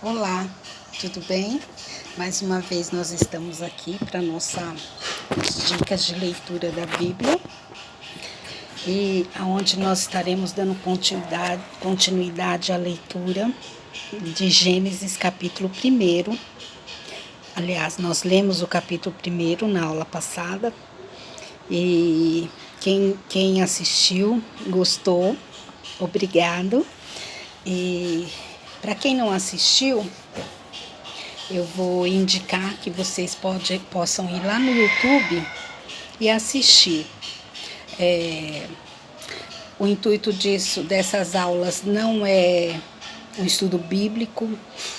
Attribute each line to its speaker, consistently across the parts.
Speaker 1: Olá, tudo bem? Mais uma vez nós estamos aqui para nossas dicas de leitura da Bíblia e aonde nós estaremos dando continuidade à leitura de Gênesis capítulo 1. Aliás, nós lemos o capítulo 1 na aula passada e quem assistiu, gostou, obrigado. E para quem não assistiu, eu vou indicar que vocês possam ir lá no YouTube e assistir. O intuito dessas aulas não é um estudo bíblico,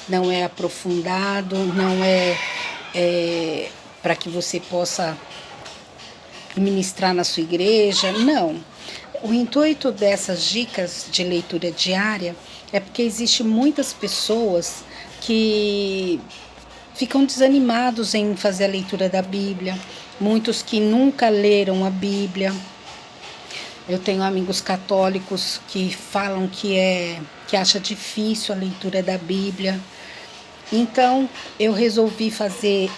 Speaker 1: não é aprofundado, não é para que você possa ministrar na sua igreja, não. O intuito dessas dicas de leitura diária é porque existe muitas pessoas que ficam desanimados em fazer a leitura da Bíblia, muitos que nunca leram a Bíblia. Eu tenho amigos católicos que falam que acha difícil a leitura da Bíblia. Então, eu resolvi fazer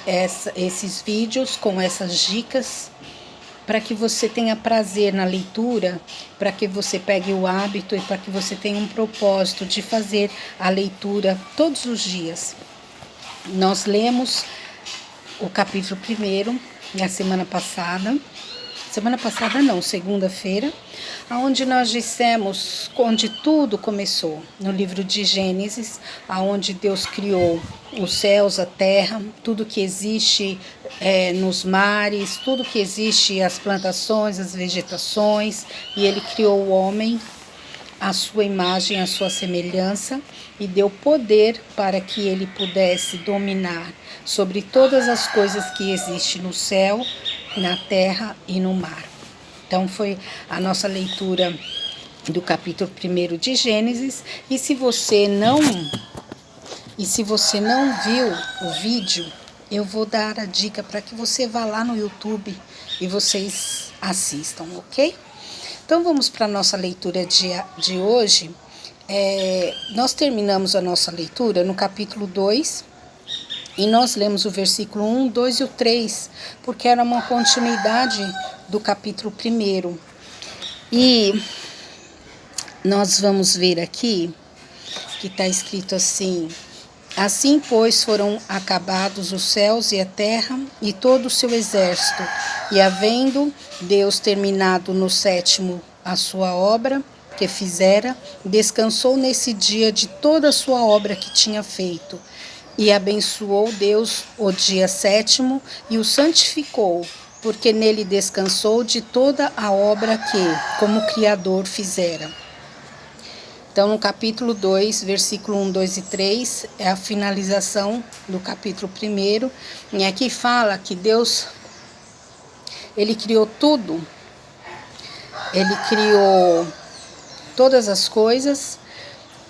Speaker 1: esses vídeos com essas dicas para que você tenha prazer na leitura, para que você pegue o hábito e para que você tenha um propósito de fazer a leitura todos os dias. Nós lemos o capítulo 1 na semana passada não, segunda-feira, onde nós dissemos onde tudo começou, no livro de Gênesis, onde Deus criou os céus, a terra, tudo que existe nos mares, tudo que existe, as plantações, as vegetações, e Ele criou o homem à sua imagem, à sua semelhança, e deu poder para que ele pudesse dominar sobre todas as coisas que existem no céu, na terra e no mar. Então foi a nossa leitura do capítulo 1 de Gênesis, e se você não viu o vídeo, eu vou dar a dica para que você vá lá no YouTube e vocês assistam, ok? Então vamos para a nossa leitura de hoje. Nós terminamos a nossa leitura no capítulo 2 e nós lemos o versículo 1, 2 e o 3, porque era uma continuidade do capítulo 1. E nós vamos ver aqui que está escrito assim: assim, pois, foram acabados os céus e a terra e todo o seu exército, e havendo Deus terminado no sétimo a sua obra que fizera, descansou nesse dia de toda a sua obra que tinha feito. E abençoou Deus o dia sétimo e o santificou, porque nele descansou de toda a obra que, como Criador, fizera. Então, no capítulo 2, versículo 1, 2 e 3, é a finalização do capítulo 1. E aqui fala que Deus, Ele criou tudo. Ele criou todas as coisas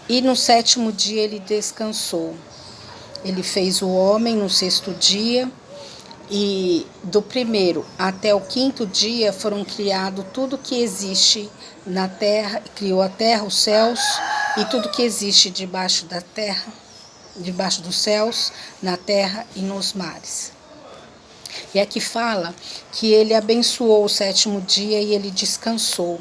Speaker 1: e no sétimo dia Ele descansou. Ele fez o homem no sexto dia e do 1º até o 5º dia foram criados tudo que existe na terra, criou a terra, os céus e tudo que existe debaixo da terra, debaixo dos céus, na terra e nos mares. E aqui fala que ele abençoou o sétimo dia e ele descansou.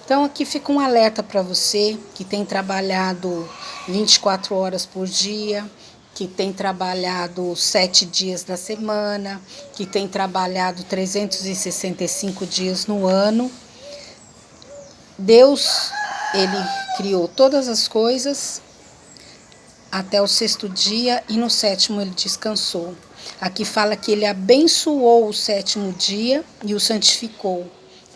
Speaker 1: Então aqui fica um alerta para você que tem trabalhado 24 horas por dia, que tem trabalhado 7 dias da semana, que tem trabalhado 365 dias no ano. Deus, Ele criou todas as coisas até o sexto dia e no sétimo Ele descansou. Aqui fala que Ele abençoou o sétimo dia e o santificou,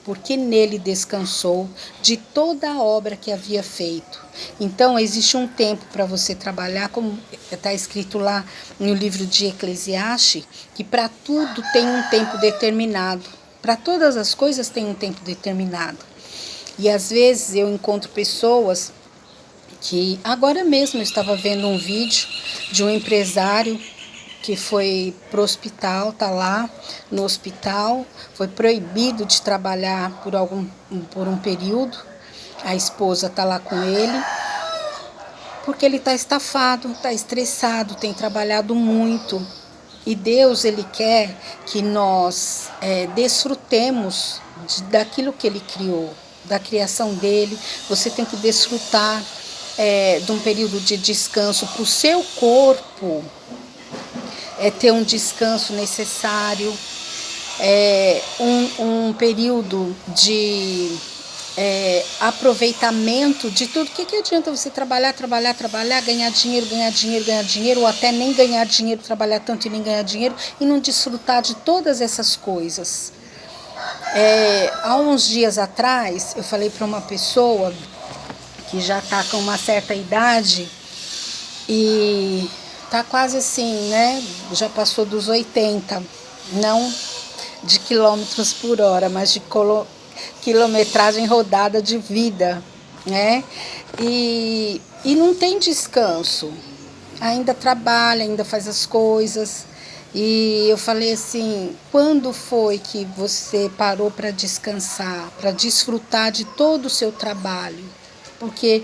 Speaker 1: porque nele descansou de toda a obra que havia feito. Então, existe um tempo para você trabalhar, como está escrito lá no livro de Eclesiastes, que para tudo tem um tempo determinado. Para todas as coisas tem um tempo determinado. E às vezes eu encontro pessoas que, agora mesmo eu estava vendo um vídeo de um empresário que foi pro hospital, tá lá no hospital, foi proibido de trabalhar por um período, a esposa tá lá com ele, porque ele está estafado, está estressado, tem trabalhado muito. E Deus, Ele quer que nós desfrutemos daquilo que Ele criou, da criação dEle. Você tem que desfrutar de um período de descanso para o seu corpo, ter um descanso necessário, um período de aproveitamento de tudo. O que adianta você trabalhar, ganhar dinheiro, ou até nem ganhar dinheiro, trabalhar tanto e nem ganhar dinheiro, e não desfrutar de todas essas coisas? Há uns dias atrás, eu falei para uma pessoa que já está com uma certa idade e está quase assim, né? Já passou dos 80, não de quilômetros por hora, mas de quilometragem rodada de vida, né? E não tem descanso, ainda trabalha, ainda faz as coisas. E eu falei assim, quando foi que você parou para descansar, para desfrutar de todo o seu trabalho? Porque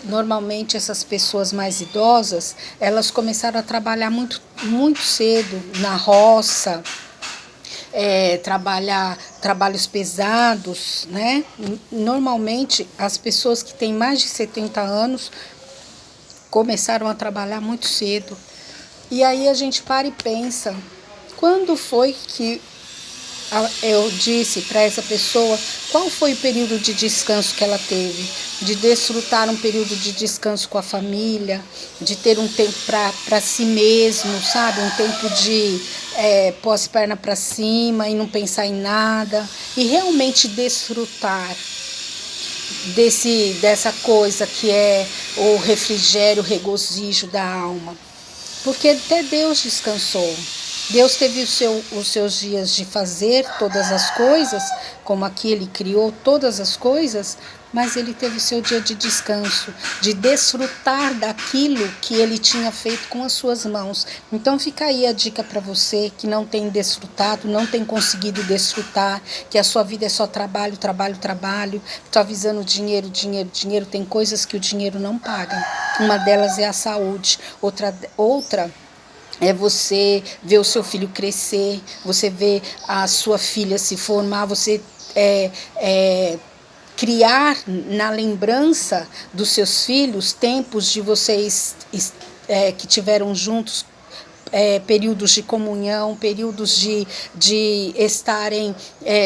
Speaker 1: normalmente essas pessoas mais idosas, elas começaram a trabalhar muito, muito cedo na roça, trabalhar trabalhos pesados, né? Normalmente as pessoas que têm mais de 70 anos começaram a trabalhar muito cedo. E aí a gente para e pensa, quando foi que eu disse para essa pessoa qual foi o período de descanso que ela teve, de desfrutar um período de descanso com a família, de ter um tempo para si mesmo, sabe? Um tempo de pôr as pernas para cima e não pensar em nada, e realmente desfrutar dessa coisa que é o refrigério, o regozijo da alma. Porque até Deus descansou. Deus teve os seus dias de fazer todas as coisas, como aqui Ele criou todas as coisas, mas Ele teve o seu dia de descanso, de desfrutar daquilo que Ele tinha feito com as suas mãos. Então fica aí a dica para você que não tem desfrutado, não tem conseguido desfrutar, que a sua vida é só trabalho, está visando dinheiro, tem coisas que o dinheiro não paga. Uma delas é a saúde, outra é você ver o seu filho crescer, você ver a sua filha se formar, você criar na lembrança dos seus filhos tempos de vocês que tiveram juntos, períodos de comunhão, períodos de estarem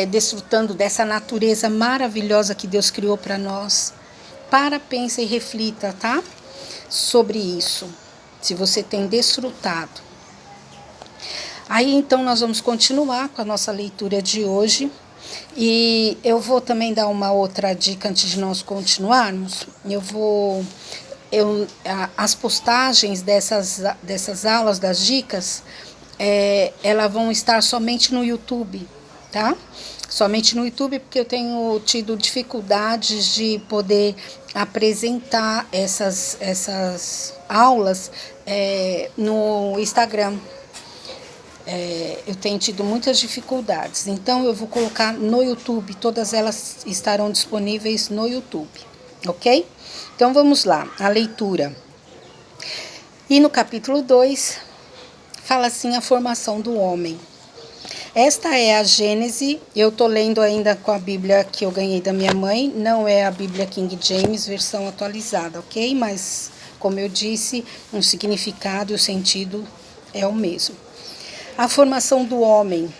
Speaker 1: desfrutando dessa natureza maravilhosa que Deus criou para nós. Pensa e reflita, tá? Sobre isso, se você tem desfrutado. Aí então nós vamos continuar com a nossa leitura de hoje, e eu vou também dar uma outra dica antes de nós continuarmos. As postagens dessas aulas, das dicas, elas vão estar somente no YouTube, tá? Somente no YouTube, porque eu tenho tido dificuldades de poder apresentar essas aulas no Instagram. Eu tenho tido muitas dificuldades, então eu vou colocar no YouTube, todas elas estarão disponíveis no YouTube, ok? Então vamos lá, a leitura. E no capítulo 2, fala assim, a formação do homem. Esta é a Gênese, eu estou lendo ainda com a Bíblia que eu ganhei da minha mãe, não é a Bíblia King James, versão atualizada, ok? Mas, como eu disse, o significado e o sentido é o mesmo. A formação do homem,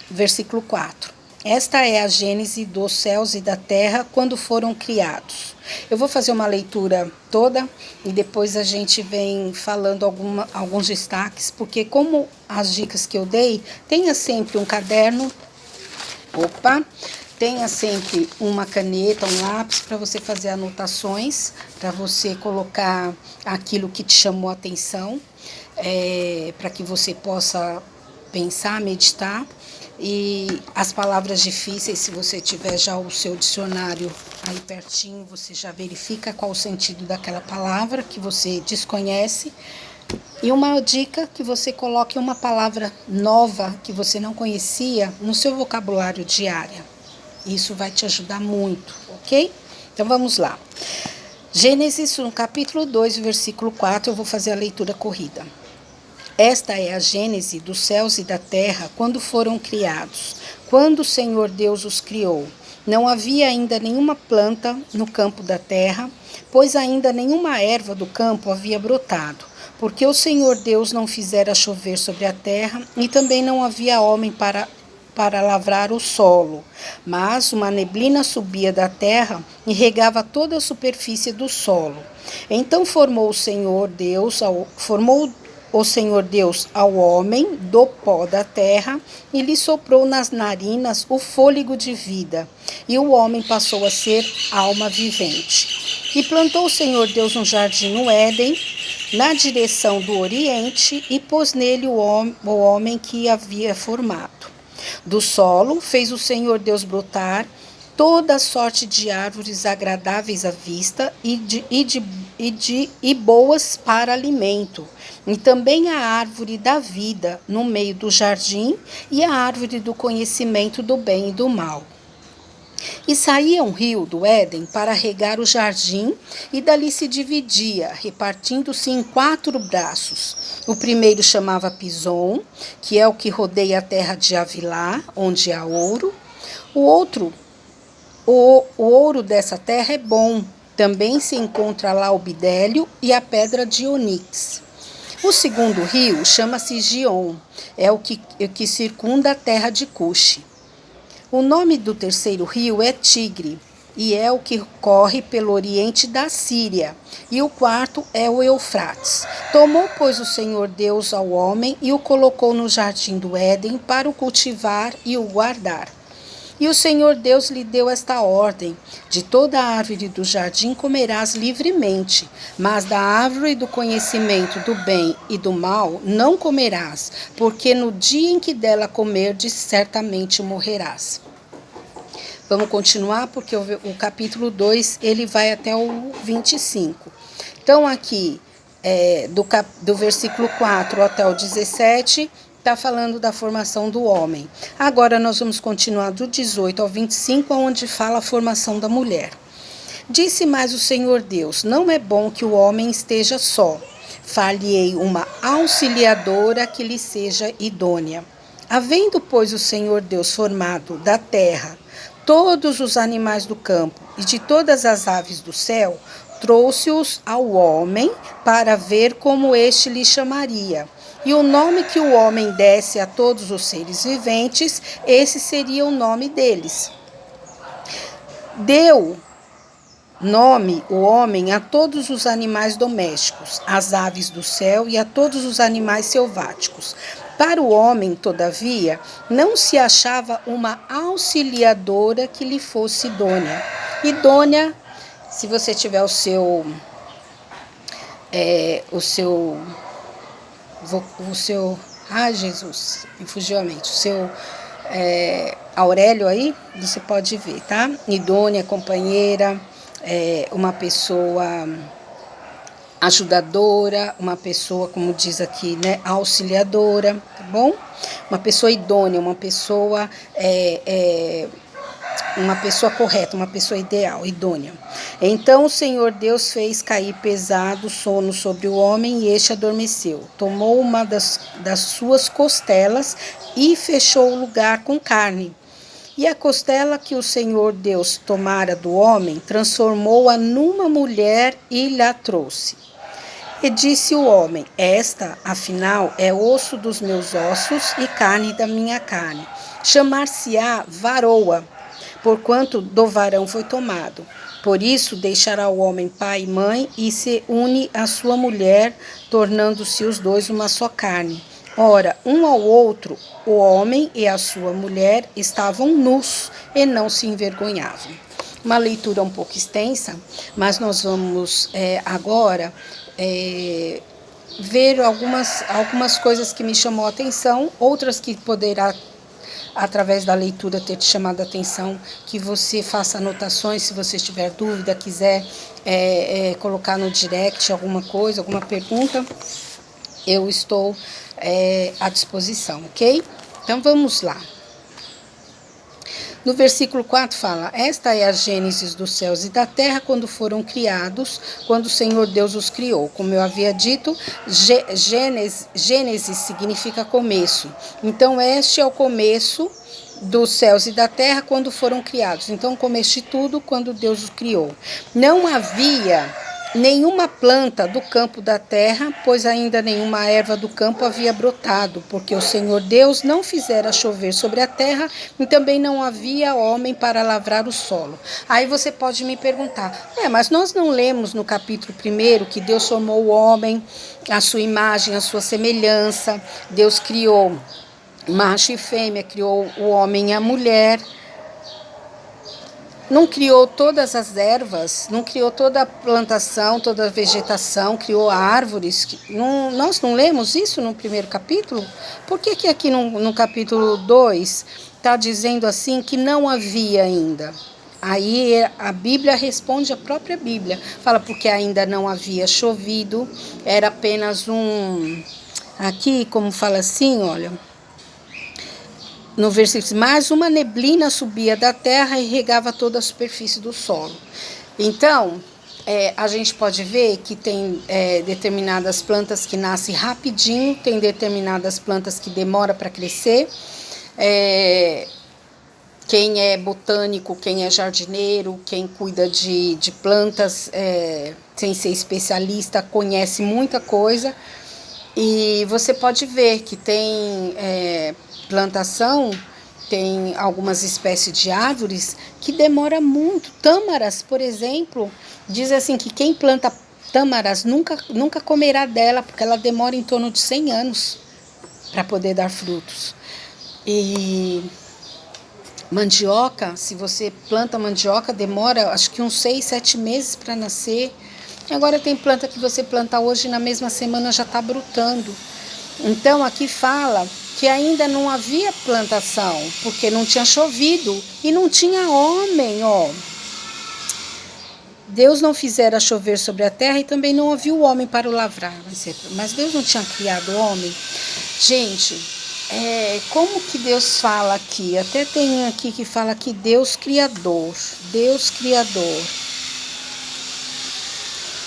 Speaker 1: versículo 4. Esta é a gênese dos céus e da terra quando foram criados. Eu vou fazer uma leitura toda e depois a gente vem falando alguns destaques, porque como as dicas que eu dei, tenha sempre um caderno, tenha sempre uma caneta, um lápis para você fazer anotações, para você colocar aquilo que te chamou a atenção, para que você possa pensar, meditar. E as palavras difíceis, se você tiver já o seu dicionário aí pertinho, você já verifica qual o sentido daquela palavra que você desconhece. E uma dica, que você coloque uma palavra nova que você não conhecia no seu vocabulário diário. Isso vai te ajudar muito, ok? Então vamos lá. Gênesis, no capítulo 2, versículo 4, eu vou fazer a leitura corrida. Esta é a gênese dos céus e da terra quando foram criados, quando o Senhor Deus os criou. Não havia ainda nenhuma planta no campo da terra, pois ainda nenhuma erva do campo havia brotado, porque o Senhor Deus não fizera chover sobre a terra, e também não havia homem para lavrar o solo. Mas uma neblina subia da terra e regava toda a superfície do solo. Então formou o Senhor Deus ao homem do pó da terra e lhe soprou nas narinas o fôlego de vida, e o homem passou a ser alma vivente. E plantou o Senhor Deus um jardim no Éden, na direção do oriente, e pôs nele o homem que havia formado. Do solo fez o Senhor Deus brotar toda sorte de árvores agradáveis à vista e boas para alimento, e também a árvore da vida no meio do jardim e a árvore do conhecimento do bem e do mal. E saía um rio do Éden para regar o jardim, e dali se dividia, repartindo-se em 4 braços. O primeiro chamava Pison, que é o que rodeia a terra de Havilá, onde há ouro. O ouro dessa terra é bom. Também se encontra lá o bidélio e a pedra de onix. O segundo rio chama-se Gion, é o que circunda a terra de Cuxi. O nome do terceiro rio é Tigre, e é o que corre pelo oriente da Síria. E o quarto é o Eufrates. Tomou, pois, o Senhor Deus ao homem e o colocou no jardim do Éden para o cultivar e o guardar. E o Senhor Deus lhe deu esta ordem: de toda a árvore do jardim comerás livremente, mas da árvore do conhecimento do bem e do mal não comerás, porque no dia em que dela comerdes, certamente morrerás. Vamos continuar, porque o capítulo 2 ele vai até o 25. Então, aqui, do versículo 4 até o 17, está falando da formação do homem. Agora nós vamos continuar do 18 ao 25, onde fala a formação da mulher. Disse mais o Senhor Deus: não é bom que o homem esteja só. Far-lhe-ei uma auxiliadora que lhe seja idônea. Havendo, pois, o Senhor Deus formado da terra todos os animais do campo e de todas as aves do céu, trouxe-os ao homem para ver como este lhe chamaria. E o nome que o homem desse a todos os seres viventes, esse seria o nome deles. Deu nome o homem a todos os animais domésticos, às aves do céu e a todos os animais selváticos. Para o homem, todavia, não se achava uma auxiliadora que lhe fosse idônea. Idônea, se você tiver o seu Jesus, me fugiu a mente, o seu Aurélio aí, você pode ver, tá? Idônea, companheira, uma pessoa ajudadora, uma pessoa, como diz aqui, né, auxiliadora, tá bom? Uma pessoa idônea, uma pessoa correta, uma pessoa ideal, idônea. Então o Senhor Deus fez cair pesado sono sobre o homem e este adormeceu. Tomou uma das suas costelas e fechou o lugar com carne. E a costela que o Senhor Deus tomara do homem, transformou-a numa mulher e lhe trouxe. E disse o homem: esta, afinal, é osso dos meus ossos e carne da minha carne. Chamar-se-á varoa, porquanto do varão foi tomado. Por isso deixará o homem pai e mãe e se une à sua mulher, tornando-se os dois uma só carne. Ora, um ao outro, o homem e a sua mulher estavam nus e não se envergonhavam. Uma leitura um pouco extensa, mas nós vamos agora ver algumas coisas que me chamou a atenção, outras que poderá, através da leitura, ter te chamado a atenção, que você faça anotações, se você tiver dúvida, quiser colocar no direct alguma coisa, alguma pergunta, eu estou à disposição, ok? Então vamos lá. No versículo 4 fala: esta é a gênese dos céus e da terra quando foram criados, quando o Senhor Deus os criou. Como eu havia dito, Gênesis significa começo. Então, este é o começo dos céus e da terra quando foram criados. Então, o começo de tudo quando Deus os criou. Não havia nenhuma planta do campo da terra, pois ainda nenhuma erva do campo havia brotado, porque o Senhor Deus não fizera chover sobre a terra, e também não havia homem para lavrar o solo. Aí você pode me perguntar, mas nós não lemos no capítulo 1 que Deus formou o homem, a sua imagem, a sua semelhança, Deus criou macho e fêmea, criou o homem e a mulher, não criou todas as ervas, não criou toda a plantação, toda a vegetação, criou árvores. Nós não lemos isso no primeiro capítulo? Por que aqui no capítulo 2 está dizendo assim que não havia ainda? Aí a Bíblia responde, a própria Bíblia. Fala porque ainda não havia chovido, era apenas aqui como fala assim, olha... No versículo, mais uma neblina subia da terra e regava toda a superfície do solo. Então, a gente pode ver que tem determinadas plantas que nascem rapidinho, tem determinadas plantas que demoram para crescer. Quem é botânico, quem é jardineiro, quem cuida de plantas, sem ser especialista, conhece muita coisa. E você pode ver que tem... plantação, tem algumas espécies de árvores que demora muito. Tâmaras, por exemplo, diz assim que quem planta tâmaras nunca comerá dela, porque ela demora em torno de 100 anos para poder dar frutos. E mandioca, se você planta mandioca, demora acho que uns 6, 7 meses para nascer. E agora tem planta que você planta hoje e na mesma semana já está brotando. Então aqui fala que ainda não havia plantação, porque não tinha chovido e não tinha homem, Deus não fizera chover sobre a terra e também não havia o homem para o lavrar. Mas Deus não tinha criado o homem? Gente, como que Deus fala aqui? Até tem aqui que fala que Deus Criador.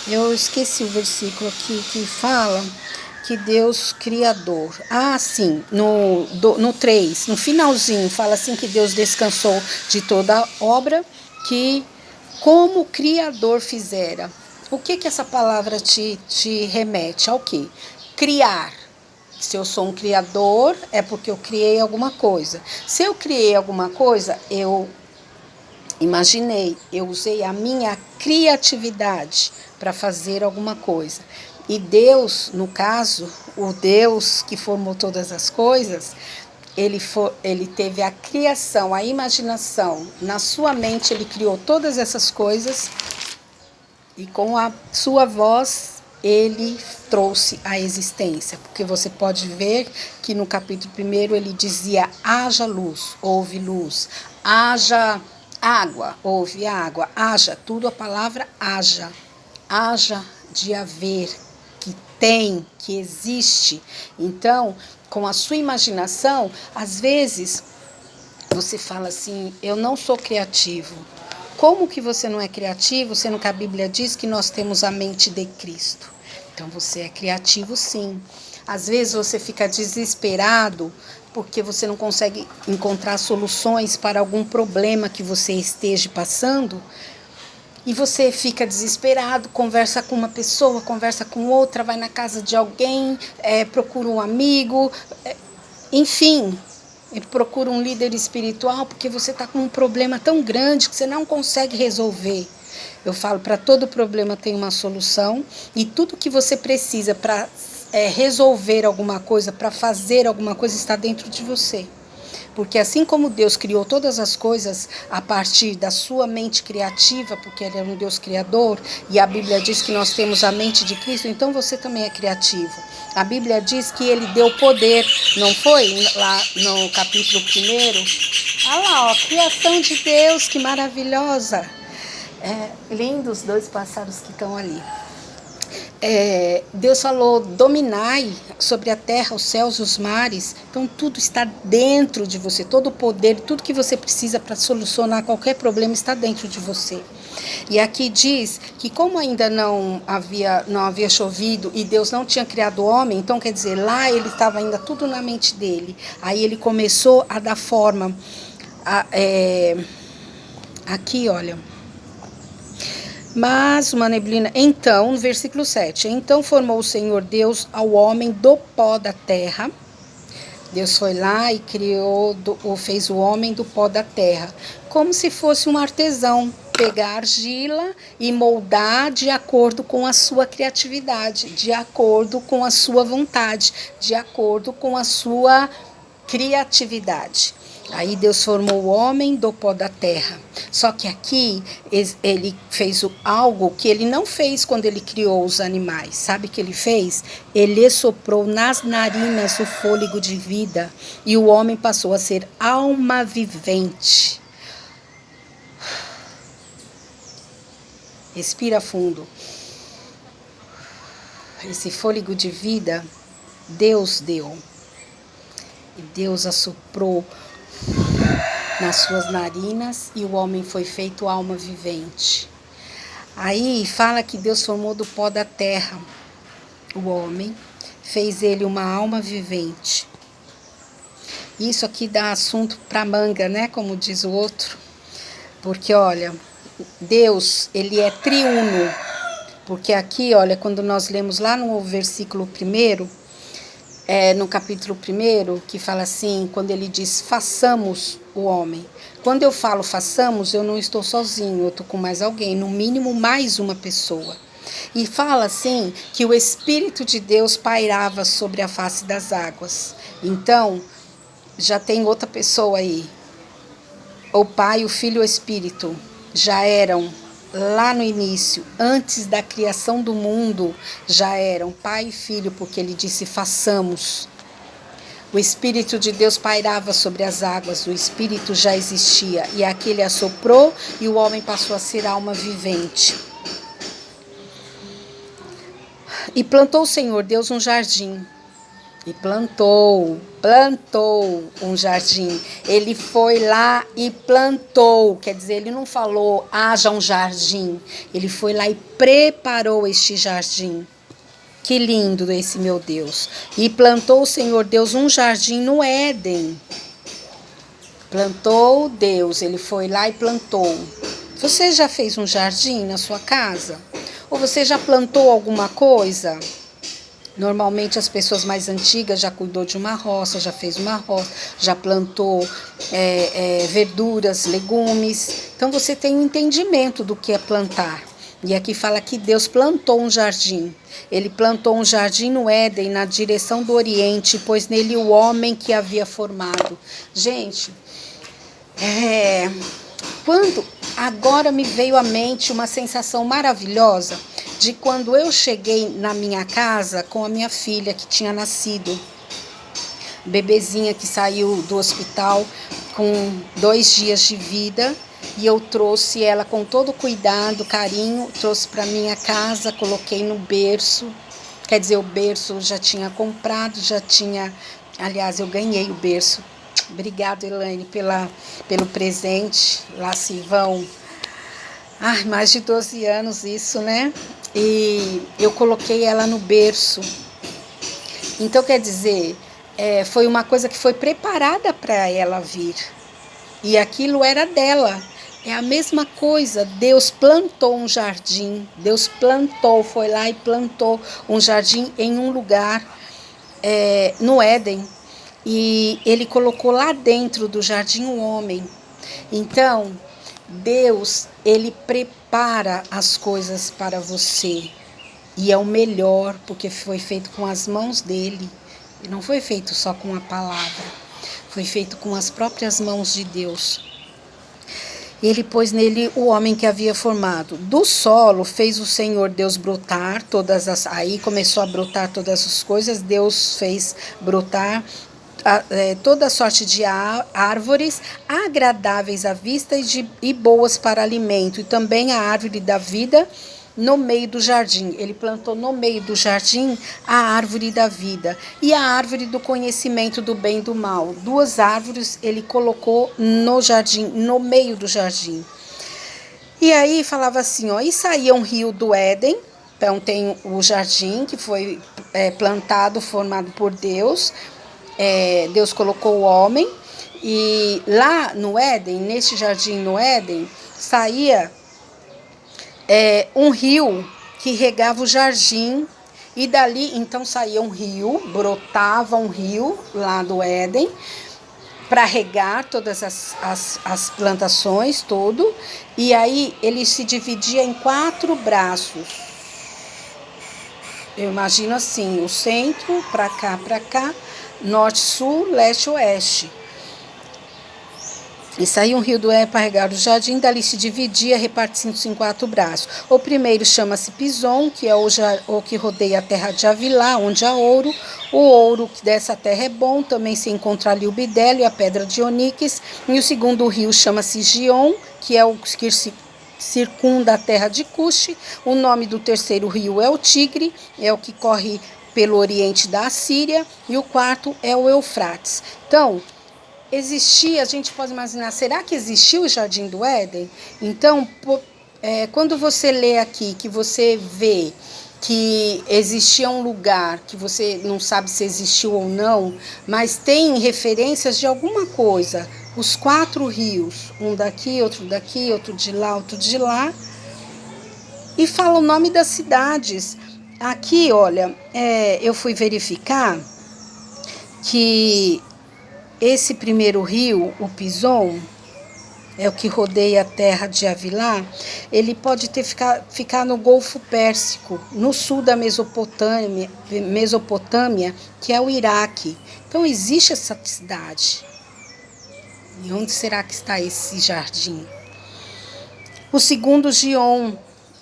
Speaker 1: Eu esqueci o versículo aqui que fala... que Deus Criador. Sim, no 3, no finalzinho, fala assim que Deus descansou de toda a obra que como Criador fizera. O que essa palavra te remete? Ao quê? Criar. Se eu sou um criador, é porque eu criei alguma coisa. Se eu criei alguma coisa, eu imaginei, eu usei a minha criatividade para fazer alguma coisa. E Deus, no caso, o Deus que formou todas as coisas, ele teve a criação, a imaginação. Na sua mente, ele criou todas essas coisas e com a sua voz, ele trouxe a existência. Porque você pode ver que no capítulo 1 ele dizia, haja luz, houve luz, haja água, houve água, haja, tudo a palavra haja de haver, que tem, que existe. Então, com a sua imaginação, às vezes você fala assim, eu não sou criativo. Como que você não é criativo, sendo que a Bíblia diz que nós temos a mente de Cristo? Então você é criativo sim. Às vezes você fica desesperado porque você não consegue encontrar soluções para algum problema que você esteja passando. E você fica desesperado, conversa com uma pessoa, conversa com outra, vai na casa de alguém, procura um amigo, enfim, procura um líder espiritual, porque você está com um problema tão grande que você não consegue resolver. Eu falo, para todo problema tem uma solução, e tudo que você precisa para resolver alguma coisa, para fazer alguma coisa, está dentro de você. Porque assim como Deus criou todas as coisas a partir da sua mente criativa, porque Ele é um Deus criador, e a Bíblia diz que nós temos a mente de Cristo, então você também é criativo. A Bíblia diz que Ele deu poder, não foi? Lá no capítulo 1. Olha lá, criação de Deus, que maravilhosa. Lindos 2 pássaros que estão ali. Deus falou, dominai sobre a terra, os céus e os mares. Então tudo está dentro de você, todo o poder, tudo que você precisa para solucionar qualquer problema está dentro de você. E aqui diz que como ainda não havia chovido e Deus não tinha criado o homem, então quer dizer, lá ele estava ainda tudo na mente dele. Aí ele começou a dar forma. Aqui, olha. Mas uma neblina. Então, no versículo 7. Então formou o Senhor Deus ao homem do pó da terra. Deus foi lá e criou, ou fez o homem do pó da terra. Como se fosse um artesão. Pegar argila e moldar de acordo com a sua criatividade, de acordo com a sua vontade, de acordo com a sua criatividade. Aí Deus formou o homem do pó da terra. Só que aqui ele fez algo que ele não fez quando ele criou os animais. Sabe o que ele fez? Ele soprou nas narinas o fôlego de vida e o homem passou a ser alma vivente. Respira fundo. Esse fôlego de vida Deus deu. E Deus assoprou nas suas narinas e o homem foi feito alma vivente. Aí fala que Deus formou do pó da terra o homem, fez ele uma alma vivente. Isso aqui dá assunto para manga, né? Como diz o outro. Porque, olha, Deus, ele é triuno. Porque aqui, olha, quando nós lemos lá no versículo 1, no capítulo 1, que fala assim, quando ele diz, façamos o homem. Quando eu falo façamos, eu não estou sozinho, eu estou com mais alguém, no mínimo mais uma pessoa. E fala assim, que o Espírito de Deus pairava sobre a face das águas. Então, já tem outra pessoa aí. O Pai, o Filho e o Espírito já eram lá no início, antes da criação do mundo, já eram Pai e Filho, porque ele disse façamos. O Espírito de Deus pairava sobre as águas, o Espírito já existia, e aqui ele assoprou e o homem passou a ser alma vivente. E plantou o Senhor Deus um jardim. E plantou um jardim. Ele foi lá e plantou, quer dizer, ele não falou, haja um jardim. Ele foi lá e preparou este jardim. Que lindo esse meu Deus. E plantou o Senhor Deus um jardim no Éden. Plantou Deus, ele foi lá e plantou. Você já fez um jardim na sua casa? Ou você já plantou alguma coisa? Normalmente as pessoas mais antigas já cuidou de uma roça, já fez uma roça, já plantou verduras, legumes. Então você tem um entendimento do que é plantar. E aqui fala que Deus plantou um jardim. Ele plantou um jardim no Éden, na direção do Oriente, pôs nele o homem que havia formado. Gente, agora me veio à mente uma sensação maravilhosa de quando eu cheguei na minha casa com a minha filha que tinha nascido. Bebezinha que saiu do hospital com 2 dias de vida. E eu trouxe ela com todo cuidado, carinho, trouxe para minha casa, coloquei no berço. Quer dizer, o berço eu já tinha comprado, aliás, eu ganhei o berço. Obrigada, Elaine, pelo presente. Lá se vão mais de 12 anos isso, né? E eu coloquei ela no berço. Então, quer dizer, foi uma coisa que foi preparada para ela vir. E aquilo era dela. É a mesma coisa. Deus plantou um jardim. Deus foi lá e plantou um jardim em um lugar, no Éden. E ele colocou lá dentro do jardim um homem. Então, Deus, ele prepara as coisas para você. E é o melhor, porque foi feito com as mãos dele. E não foi feito só com a palavra. Foi feito com as próprias mãos de Deus. Ele pôs nele o homem que havia formado. Do solo fez o Senhor Deus brotar aí começou a brotar todas as coisas. Deus fez brotar toda sorte de árvores agradáveis à vista e boas para alimento. E também a árvore da vida no meio do jardim. Ele plantou no meio do jardim a árvore da vida e a árvore do conhecimento do bem e do mal. 2 árvores ele colocou no jardim, no meio do jardim. E aí falava assim, ó, e saía um rio do Éden. Então tem o jardim que foi plantado, formado por Deus. Deus colocou o homem. E lá no Éden, nesse jardim no Éden, saía um rio que regava o jardim. E dali então saía um rio, brotava um rio lá do Éden, para regar todas as plantações, tudo. E aí ele se dividia em 4 braços. Eu imagino assim, o centro, para cá, norte, sul, leste, oeste. E saía um rio do Éden para regar o jardim, dali se dividia, repartindo-se em 4 braços. O primeiro chama-se Pison, que é o que rodeia a terra de Avilá, onde há ouro. O ouro dessa terra é bom, também se encontra ali o bidélio e a pedra de oníquis. E o segundo rio chama-se Gion, que é o que circunda a terra de Cuxi. O nome do terceiro rio é o Tigre, é o que corre pelo oriente da Assíria. E o quarto é o Eufrates. Então, existia, a gente pode imaginar, será que existiu o Jardim do Éden? Então, quando você lê aqui, que você vê que existia um lugar, que você não sabe se existiu ou não, mas tem referências de alguma coisa, os 4 rios, um daqui, outro de lá, outro de lá, e fala o nome das cidades. Aqui, olha, eu fui verificar que esse primeiro rio, o Pison, é o que rodeia a terra de Avilá, ele pode ficar no Golfo Pérsico, no sul da Mesopotâmia, que é o Iraque. Então existe essa cidade. E onde será que está esse jardim? O segundo, Gion,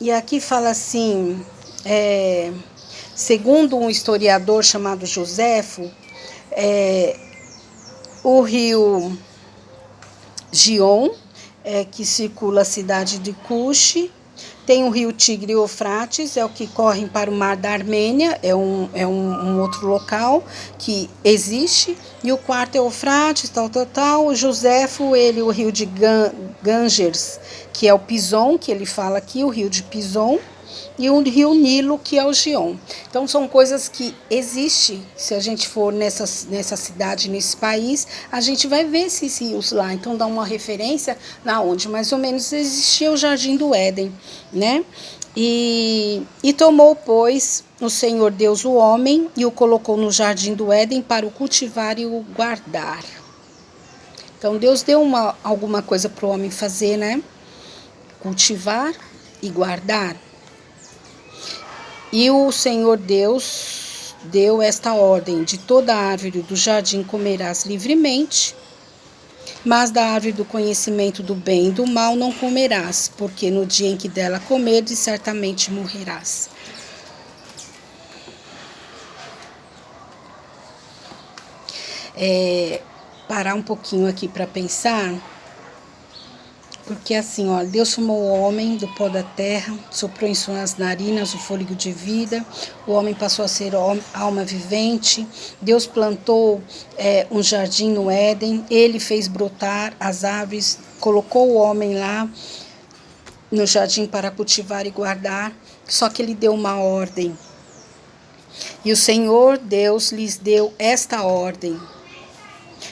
Speaker 1: e aqui fala assim, segundo um historiador chamado Joséfo, o rio Gion, que circula a cidade de Cuxi. Tem o rio Tigre e Eufrates, é o que correm para o mar da Armênia, é um outro local que existe. E o quarto é Eufrates, tal. O Joséfo, o rio de Ganges, que é o Pison, que ele fala aqui, o rio de Pison. E o rio Nilo, que é o Gion. Então, são coisas que existem. Se a gente for nessa cidade, nesse país, a gente vai ver esses rios lá. Então, dá uma referência na onde mais ou menos existia o Jardim do Éden, né? E tomou, pois, o Senhor Deus o homem e o colocou no Jardim do Éden para o cultivar e o guardar. Então, Deus deu alguma coisa para o homem fazer, né? Cultivar e guardar. E o Senhor Deus deu esta ordem: de toda árvore do jardim comerás livremente, mas da árvore do conhecimento do bem e do mal não comerás, porque no dia em que dela comerdes, certamente morrerás. Parar um pouquinho aqui para pensar. Porque assim, ó, Deus formou o homem do pó da terra, soprou em suas narinas o fôlego de vida, o homem passou a ser alma vivente, Deus plantou um jardim no Éden, ele fez brotar as árvores, colocou o homem lá no jardim para cultivar e guardar, só que ele deu uma ordem. E o Senhor Deus lhes deu esta ordem: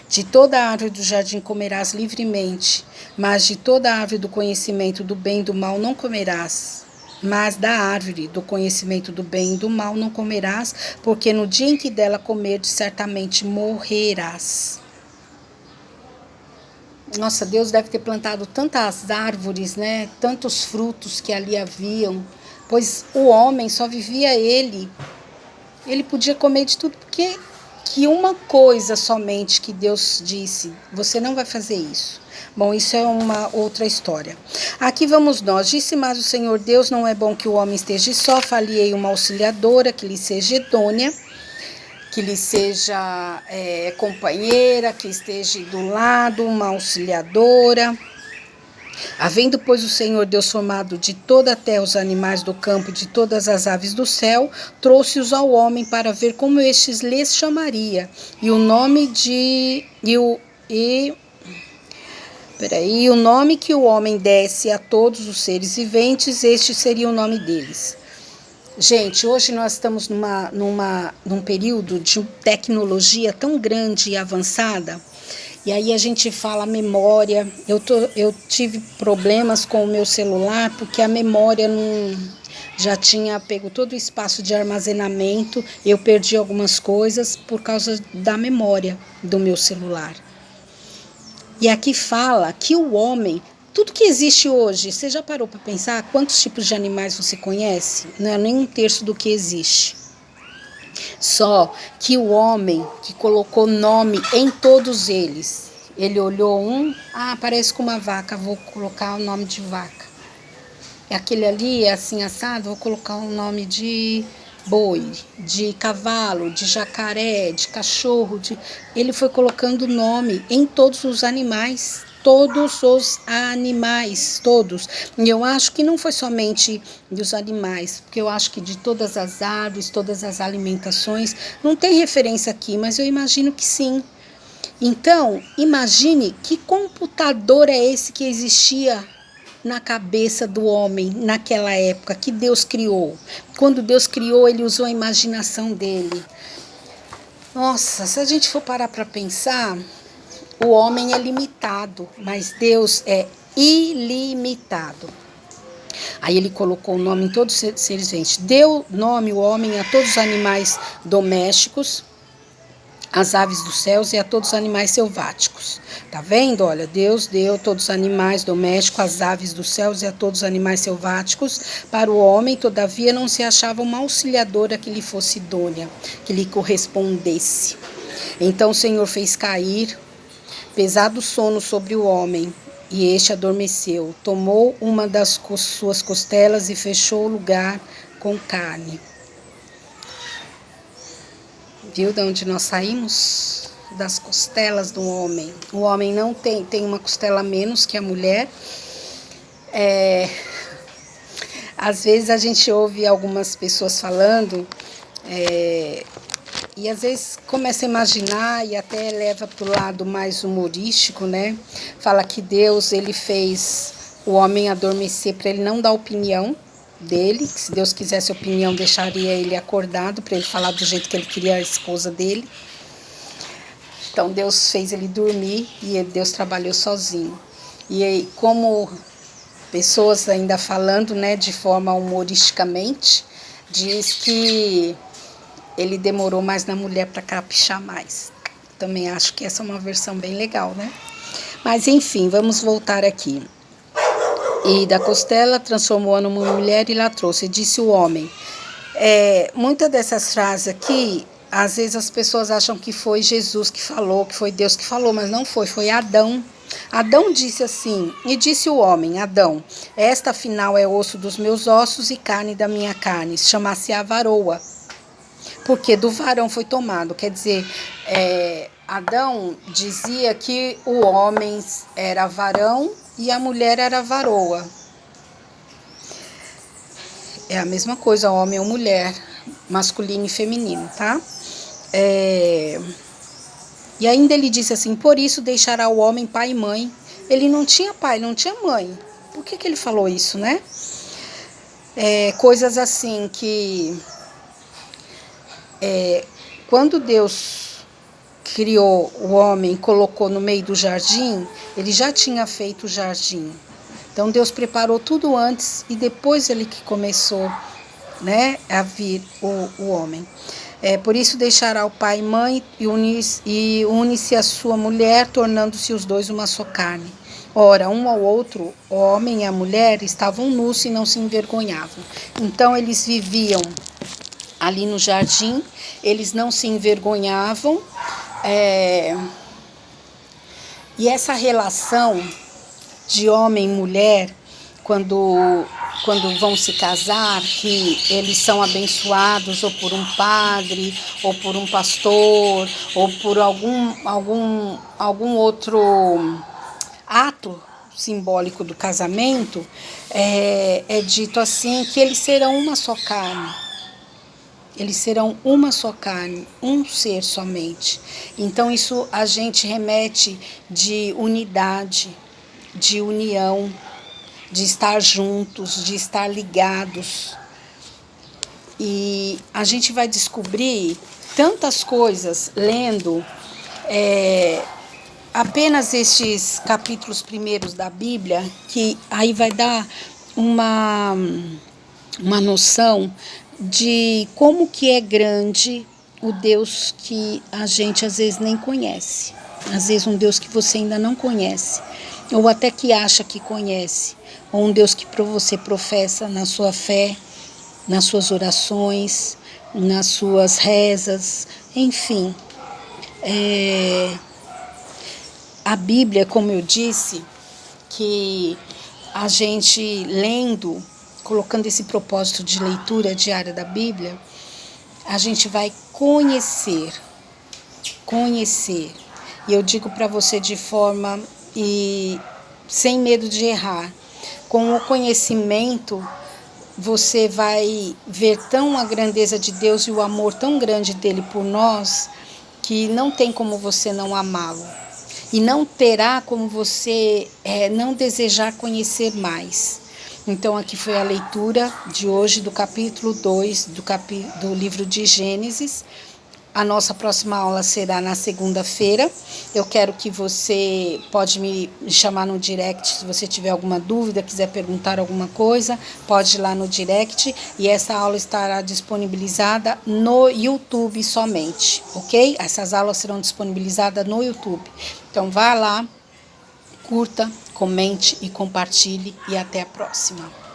Speaker 1: de toda a árvore do jardim comerás livremente, mas de toda a árvore do conhecimento do bem e do mal não comerás. Mas da árvore do conhecimento do bem e do mal não comerás, porque no dia em que dela comerdes, certamente morrerás. Nossa, Deus deve ter plantado tantas árvores, né? Tantos frutos que ali haviam, pois o homem só vivia ele. Ele podia comer de tudo, porque que uma coisa somente que Deus disse: você não vai fazer isso. Bom, isso é uma outra história. Aqui vamos nós. Disse mais o Senhor Deus: não é bom que o homem esteja só, far-lhe-ei uma auxiliadora, que lhe seja idônea, que lhe seja companheira, que esteja do lado, uma auxiliadora. Havendo, pois, o Senhor Deus formado de toda a terra os animais do campo e de todas as aves do céu, trouxe-os ao homem para ver como estes lhes chamaria. E o nome de... E o nome que o homem desse a todos os seres viventes, este seria o nome deles. Gente, hoje nós estamos num período de tecnologia tão grande e avançada, e aí a gente fala memória. Eu tive problemas com o meu celular porque a memória não, já tinha pego todo o espaço de armazenamento, eu perdi algumas coisas por causa da memória do meu celular. E aqui fala que o homem, tudo que existe hoje, você já parou para pensar quantos tipos de animais você conhece? Não é nem um terço do que existe. Só que o homem que colocou nome em todos eles, ele olhou parece com uma vaca, vou colocar o nome de vaca. E aquele ali é assim assado, vou colocar o nome de boi, de cavalo, de jacaré, de cachorro. Ele foi colocando nome em todos os animais. Todos os animais, todos. E eu acho que não foi somente dos animais, porque eu acho que de todas as árvores, todas as alimentações, não tem referência aqui, mas eu imagino que sim. Então, imagine que computador é esse que existia na cabeça do homem naquela época, que Deus criou. Quando Deus criou, ele usou a imaginação dele. Nossa, se a gente for parar para pensar, o homem é limitado, mas Deus é ilimitado. Aí ele colocou o nome em todos os seres viventes. Deu nome, o homem, a todos os animais domésticos, as aves dos céus e a todos os animais selváticos. Tá vendo? Olha, Deus deu todos os animais domésticos, as aves dos céus e a todos os animais selváticos. Para o homem, todavia, não se achava uma auxiliadora que lhe fosse idônea, que lhe correspondesse. Então o Senhor fez cair pesado sono sobre o homem, e este adormeceu. Tomou uma das suas costelas e fechou o lugar com carne. Viu de onde nós saímos? Das costelas do homem. O homem não tem uma costela menos que a mulher. Às vezes a gente ouve algumas pessoas falando, e às vezes começa a imaginar e até leva para o lado mais humorístico, né? Fala que Deus, ele fez o homem adormecer para ele não dar opinião dele, que se Deus quisesse opinião, deixaria ele acordado para ele falar do jeito que ele queria a esposa dele. Então Deus fez ele dormir e Deus trabalhou sozinho. E aí, como pessoas ainda falando, né, de forma humoristicamente, diz que ele demorou mais na mulher para caprichar mais. Também acho que essa é uma versão bem legal, né? Mas enfim, vamos voltar aqui. E da costela transformou-a numa mulher e lá trouxe. E disse o homem. Muitas dessas frases aqui, às vezes as pessoas acham que foi Jesus que falou, que foi Deus que falou, mas não foi, foi Adão. Adão disse assim, e disse o homem, Adão, esta afinal é osso dos meus ossos e carne da minha carne, chama-se a varoa, porque do varão foi tomado. Quer dizer, Adão dizia que o homem era varão e a mulher era varoa. É a mesma coisa, homem ou mulher, masculino e feminino, tá? E ainda ele disse assim, por isso deixará o homem pai e mãe. Ele não tinha pai, não tinha mãe. Por que ele falou isso, né? Coisas assim que... quando Deus criou o homem e colocou no meio do jardim, ele já tinha feito o jardim. Então Deus preparou tudo antes e depois ele que começou, né, a vir o homem. Por isso deixará o pai e mãe e une-se a sua mulher, tornando-se os dois uma só carne. Ora, um ao outro, o homem e a mulher, estavam nus e não se envergonhavam. Então eles viviam ali no jardim, eles não se envergonhavam. E essa relação de homem e mulher, quando vão se casar, que eles são abençoados ou por um padre, ou por um pastor, ou por algum outro ato simbólico do casamento, é dito assim que eles serão uma só carne. Eles serão uma só carne, um ser somente. Então isso a gente remete de unidade, de união, de estar juntos, de estar ligados. E a gente vai descobrir tantas coisas lendo apenas estes capítulos primeiros da Bíblia, que aí vai dar uma noção de como que é grande o Deus que a gente às vezes nem conhece. Às vezes um Deus que você ainda não conhece, ou até que acha que conhece, ou um Deus que você professa na sua fé, nas suas orações, nas suas rezas, enfim. A Bíblia, como eu disse, que a gente lendo, colocando esse propósito de leitura diária da Bíblia, a gente vai conhecer. E eu digo para você de forma e sem medo de errar. Com o conhecimento, você vai ver tão a grandeza de Deus e o amor tão grande dele por nós, que não tem como você não amá-lo. E não terá como você não desejar conhecer mais. Então aqui foi a leitura de hoje do capítulo 2 do livro de Gênesis. A nossa próxima aula será na segunda-feira. Eu quero que você pode me chamar no direct se você tiver alguma dúvida, quiser perguntar alguma coisa, pode ir lá no direct. E essa aula estará disponibilizada no YouTube somente, ok? Essas aulas serão disponibilizadas no YouTube. Então vá lá, curta, comente e compartilhe e até a próxima.